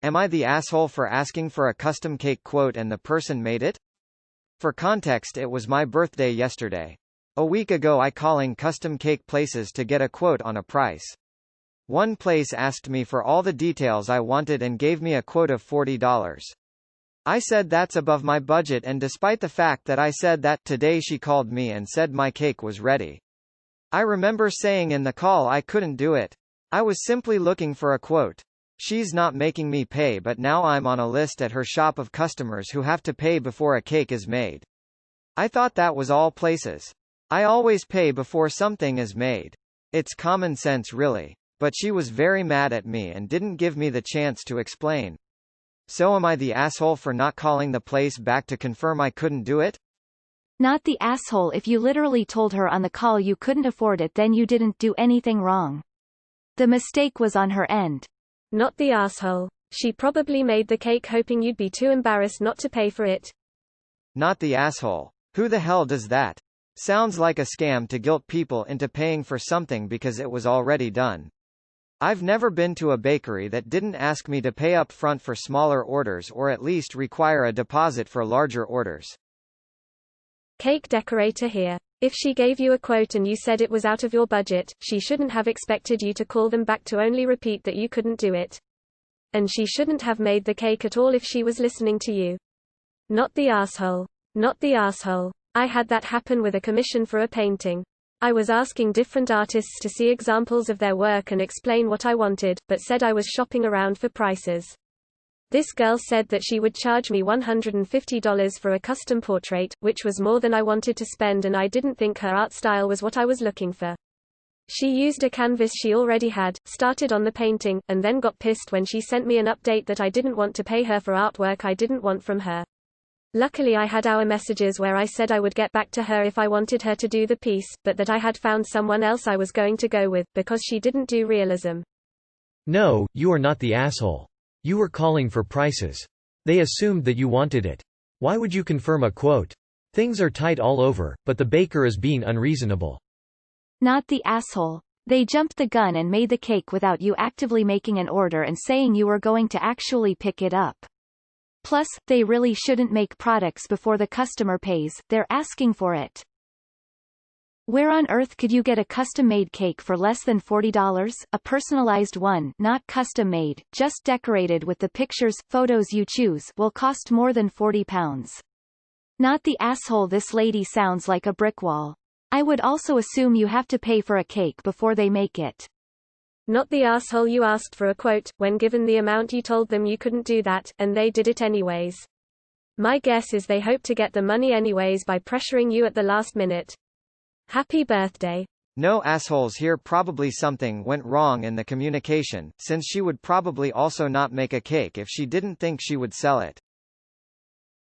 Am I the asshole for asking for a custom cake quote and the person made it? For context, it was my birthday yesterday. A week ago I calling custom cake places to get a quote on a price. One place asked me for all the details I wanted and gave me a quote of $40. I said that's above my budget, and despite the fact that I said that, today she called me and said my cake was ready. I remember saying in the call I couldn't do it. I was simply looking for a quote. She's not making me pay, but now I'm on a list at her shop of customers who have to pay before a cake is made. I thought that was all places. I always pay before something is made. It's common sense really. But she was very mad at me and didn't give me the chance to explain. So am I the asshole for not calling the place back to confirm I couldn't do it? Not the asshole if you literally told her on the call you couldn't afford it, then you didn't do anything wrong. The mistake was on her end. Not the asshole. She probably made the cake hoping you'd be too embarrassed not to pay for it. Not the asshole. Who the hell does that? Sounds like a scam to guilt people into paying for something because it was already done. I've never been to a bakery that didn't ask me to pay up front for smaller orders or at least require a deposit for larger orders. Cake decorator here. If she gave you a quote and you said it was out of your budget, she shouldn't have expected you to call them back to only repeat that you couldn't do it. And she shouldn't have made the cake at all if she was listening to you. Not the asshole. Not the asshole. I had that happen with a commission for a painting. I was asking different artists to see examples of their work and explain what I wanted, but said I was shopping around for prices. This girl said that she would charge me $150 for a custom portrait, which was more than I wanted to spend, and I didn't think her art style was what I was looking for. She used a canvas she already had, started on the painting, and then got pissed when she sent me an update that I didn't want to pay her for artwork I didn't want from her. Luckily I had our messages where I said I would get back to her if I wanted her to do the piece, but that I had found someone else I was going to go with, because she didn't do realism. No, you are not the asshole. You were calling for prices. They assumed that you wanted it. Why would you confirm a quote? Things are tight all over, but the baker is being unreasonable. Not the asshole. They jumped the gun and made the cake without you actively making an order and saying you were going to actually pick it up. Plus, they really shouldn't make products before the customer pays, they're asking for it. Where on earth could you get a custom-made cake for less than $40? A personalized one, not custom-made, just decorated with the pictures, photos you choose, will cost more than £40. Not the asshole. This lady sounds like a brick wall. I would also assume you have to pay for a cake before they make it. Not the asshole. You asked for a quote, when given the amount you told them you couldn't do that, and they did it anyways. My guess is they hope to get the money anyways by pressuring you at the last minute. Happy birthday. No assholes here. Probably something went wrong in the communication, since she would probably also not make a cake if she didn't think she would sell it.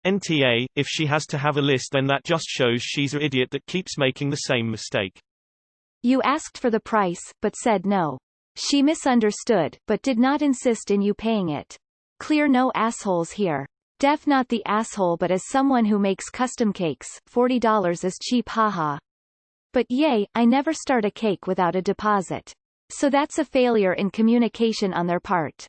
NTA, if she has to have a list, then that just shows she's an idiot that keeps making the same mistake. You asked for the price, but said no. She misunderstood, but did not insist in you paying it. Clear no assholes here. Def not the asshole, but as someone who makes custom cakes, $40 is cheap, haha. But yay, I never start a cake without a deposit. So that's a failure in communication on their part.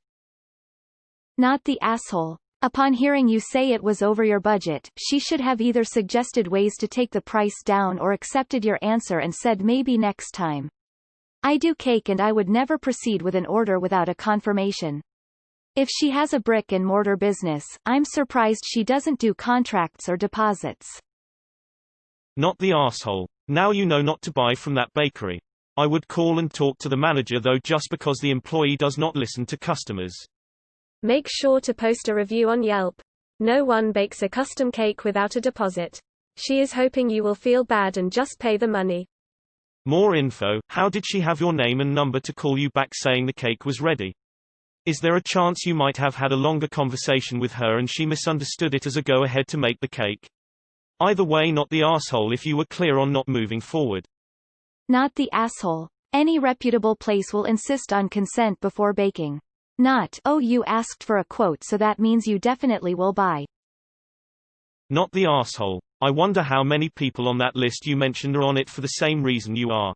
Not the asshole. Upon hearing you say it was over your budget, she should have either suggested ways to take the price down or accepted your answer and said maybe next time. I do cake and I would never proceed with an order without a confirmation. If she has a brick and mortar business, I'm surprised she doesn't do contracts or deposits. Not the asshole. Now you know not to buy from that bakery. I would call and talk to the manager though, just because the employee does not listen to customers. Make sure to post a review on Yelp. No one bakes a custom cake without a deposit. She is hoping you will feel bad and just pay the money. More info. How did she have your name and number to call you back saying the cake was ready? Is there a chance you might have had a longer conversation with her and she misunderstood it as a go-ahead to make the cake? Either way, not the asshole if you were clear on not moving forward. Not the asshole. Any reputable place will insist on consent before baking. Not, oh, you asked for a quote so that means you definitely will buy. Not the asshole. I wonder how many people on that list you mentioned are on it for the same reason you are.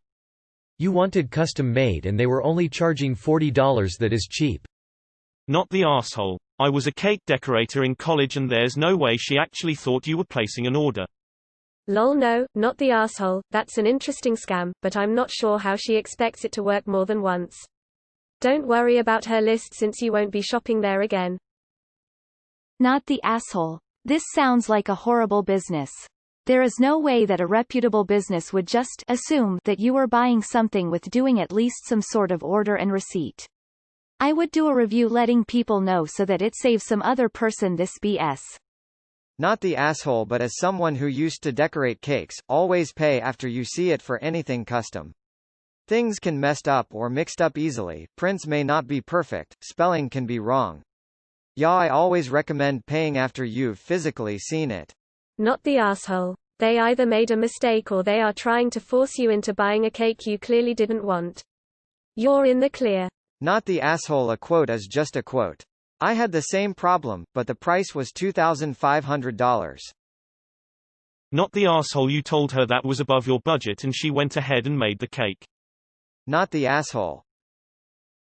You wanted custom made and they were only charging $40. That is cheap. Not the asshole. I was a cake decorator in college and there's no way she actually thought you were placing an order. Lol, no, not the asshole. That's an interesting scam, but I'm not sure how she expects it to work more than once. Don't worry about her list since you won't be shopping there again. Not the asshole. This sounds like a horrible business. There is no way that a reputable business would just assume that you were buying something with doing at least some sort of order and receipt. I would do a review letting people know so that it saves some other person this BS. Not the asshole, but as someone who used to decorate cakes, always pay after you see it for anything custom. Things can messed up or mixed up easily, prints may not be perfect, spelling can be wrong. Yeah, I always recommend paying after you've physically seen it. Not the asshole. They either made a mistake or they are trying to force you into buying a cake you clearly didn't want. You're in the clear. Not the asshole. A quote is just a quote. I had the same problem, but the price was $2,500. Not the asshole. You told her that was above your budget and she went ahead and made the cake. Not the asshole.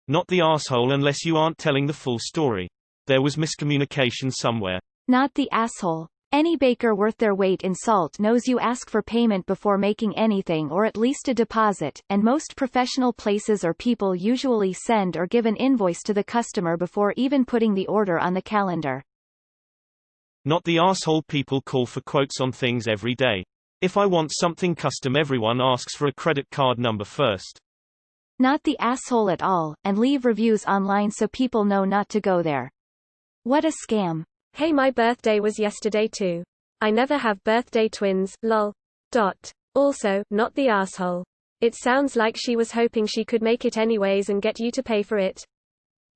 Not the asshole unless you aren't telling the full story. There was miscommunication somewhere. Not the asshole. Any baker worth their weight in salt knows you ask for payment before making anything or at least a deposit, and most professional places or people usually send or give an invoice to the customer before even putting the order on the calendar. Not the asshole. People call for quotes on things every day. If I want something custom, everyone asks for a credit card number first. Not the asshole at all, and leave reviews online so people know not to go there. What a scam. Hey, my birthday was yesterday too. I never have birthday twins, lol. Also, not the asshole. It sounds like she was hoping she could make it anyways and get you to pay for it.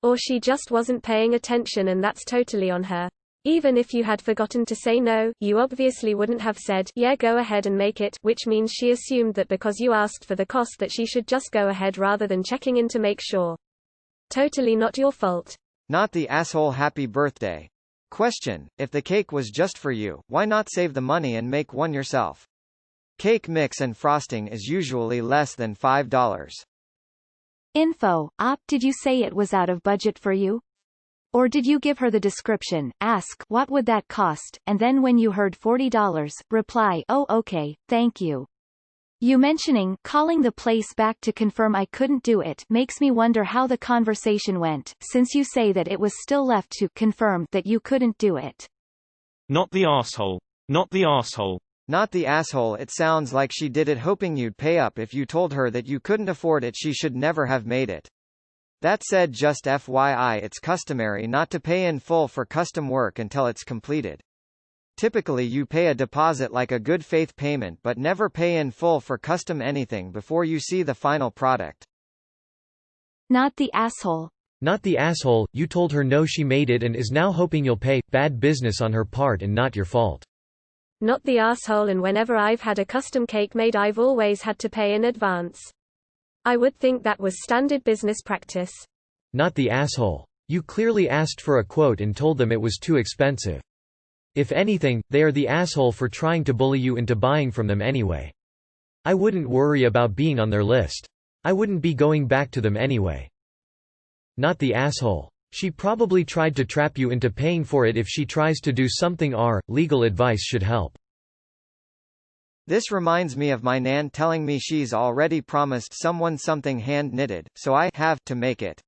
Or she just wasn't paying attention and that's totally on her. Even if you had forgotten to say no, you obviously wouldn't have said, yeah, go ahead and make it, which means she assumed that because you asked for the cost that she should just go ahead rather than checking in to make sure. Totally not your fault. Not the asshole. Happy birthday. Question: if the cake was just for you, why not save the money and make one yourself? Cake mix and frosting is usually less than $5. Info: did you say it was out of budget for you? Or did you give her the description, ask what would that cost, and then when you heard $40, reply, oh okay, thank you. You mentioning calling the place back to confirm I couldn't do it makes me wonder how the conversation went, since you say that it was still left to confirm that you couldn't do it. Not the asshole. Not the asshole. Not the asshole. It sounds like she did it hoping you'd pay up if you told her that you couldn't afford it. She should never have made it. That said, just FYI, it's customary not to pay in full for custom work until it's completed. Typically you pay a deposit like a good faith payment but never pay in full for custom anything before you see the final product. Not the asshole. Not the asshole. You told her no, she made it and is now hoping you'll pay. Bad business on her part and not your fault. Not the asshole. And whenever I've had a custom cake made, I've always had to pay in advance. I would think that was standard business practice. Not the asshole. You clearly asked for a quote and told them it was too expensive. If anything, they are the asshole for trying to bully you into buying from them anyway. I wouldn't worry about being on their list. I wouldn't be going back to them anyway. Not the asshole. She probably tried to trap you into paying for it. If she tries to do something, legal advice should help. This reminds me of my nan telling me she's already promised someone something hand-knitted, so I have to make it.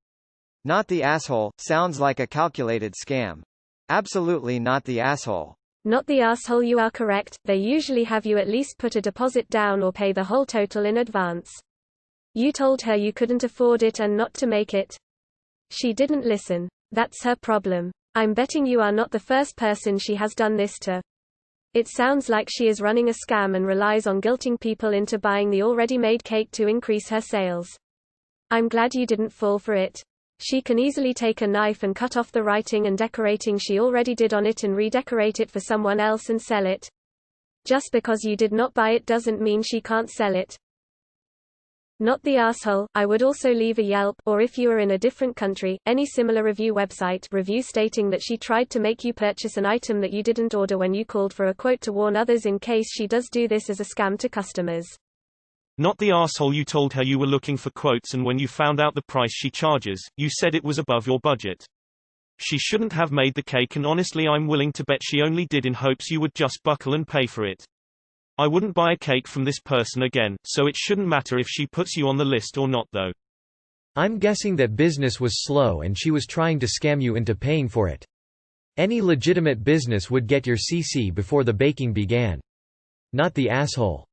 Not the asshole. Sounds like a calculated scam. Absolutely not the asshole. Not the asshole. You are correct. They usually have you at least put a deposit down or pay the whole total in advance. You told her you couldn't afford it and not to make it. She didn't listen. That's her problem. I'm betting you are not the first person she has done this to. It sounds like she is running a scam and relies on guilting people into buying the already made cake to increase her sales. I'm glad you didn't fall for it. She can easily take a knife and cut off the writing and decorating she already did on it and redecorate it for someone else and sell it. Just because you did not buy it doesn't mean she can't sell it. Not the asshole. I would also leave a Yelp, or if you are in a different country, any similar review website review stating that she tried to make you purchase an item that you didn't order when you called for a quote to warn others in case she does do this as a scam to customers. Not the asshole. You told her you were looking for quotes and when you found out the price she charges, you said it was above your budget. She shouldn't have made the cake, and honestly I'm willing to bet she only did in hopes you would just buckle and pay for it. I wouldn't buy a cake from this person again, so it shouldn't matter if she puts you on the list or not though. I'm guessing that business was slow and she was trying to scam you into paying for it. Any legitimate business would get your CC before the baking began. Not the asshole.